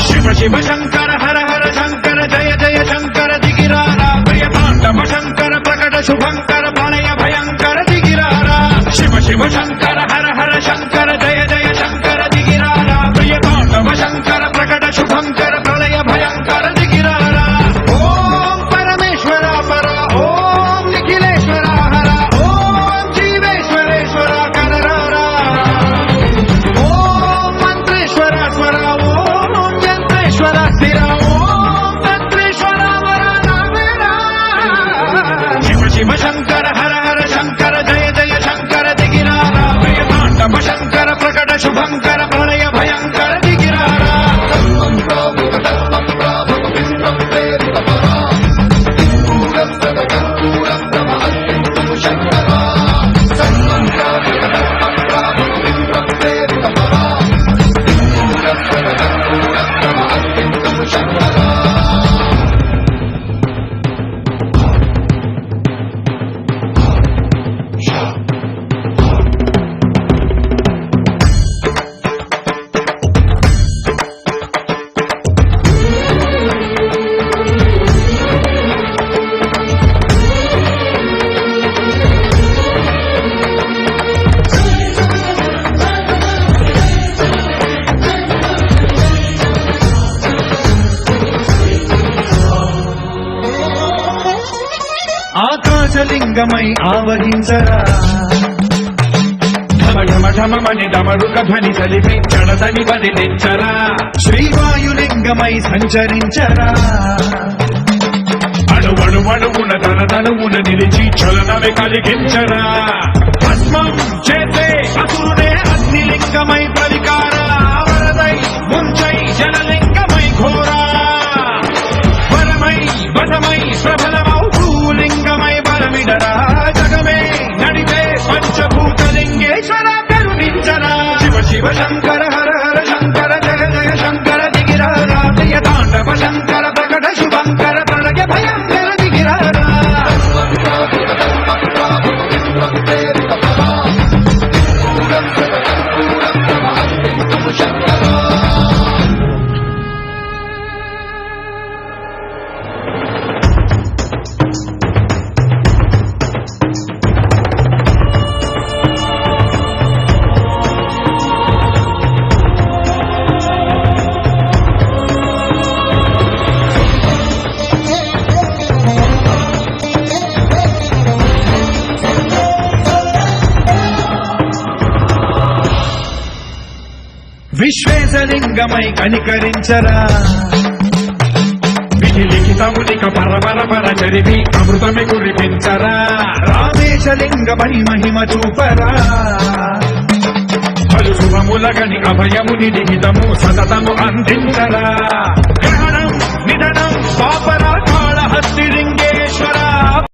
శివ శివ శంకర హర హర శంకర జయ జయ శంకర దిగిరారా ప్రియ తాండవ శంకర ప్రకట శుభంకర ప్రళయ భయంకర దిగిరారా శివ శివ శంకర హర హర శంకర జయ జయ శంకర దిగిరారా ప్రియ తాండవ శంకర ప్రకట శుభంకర ప్రళయ భయంకర దిగిరారా ఓం పరమేశ్వర పర ఓం నిఖిలేశ్వర హర ఓం జీవేశ్వరేశ్వర కనరారా ఓం మంత్రేశ్వర స్వర ఓం యంత్రేశ్వర స్థిర ఓం తంత్రేశ్వర వర నామేరా శివ శివ శంకర హర హర శంకర జయ జయ శంకర దిగిరారా ప్రియ తాండవ శంకర ప్రకట శుభంకర ప్రళయ భయంకర దిగిరారా ఆకాశలింగమై ఆవహించరా ఢమఢమఢమని డమరుక ధ్వని సలిపి చడదని బదిలించరా శ్రీవాయులింగమై సంచరించరా అణువణువున తనతనువున నిలిచి చలనమే కలిగించరా భస్మం చేసే అసురుడే అగ్నిలింగమై ప్రవికారా వరదై ముంచై జలలింగమై ఘోరా వరమై వశమై ప్రబలమౌ భూలింగమై బలమిడరా జగమే నడిపే పంచభూతలింగేశ్వర కరుణించరా శివ శివ శంకర హర హర శంకర జయ జయ శంకర దిగిరారా ప్రియ తాండవ శంకర ప్రకట శుభంకర ప్రళయ భయంకర దిగిరారా విశ్వేశలింగమై కనికరించరా విధి లిఖితమునిక పరపర చరివి అమృతమి కురిపించరా రామేశలింగమై మహిమ చూపరా పలు శుభములగని అభయముని లిఖితము సతతము అందించరా గ్రహణం నిధనం పాపరా కాళహస్తి లింగేశ్వర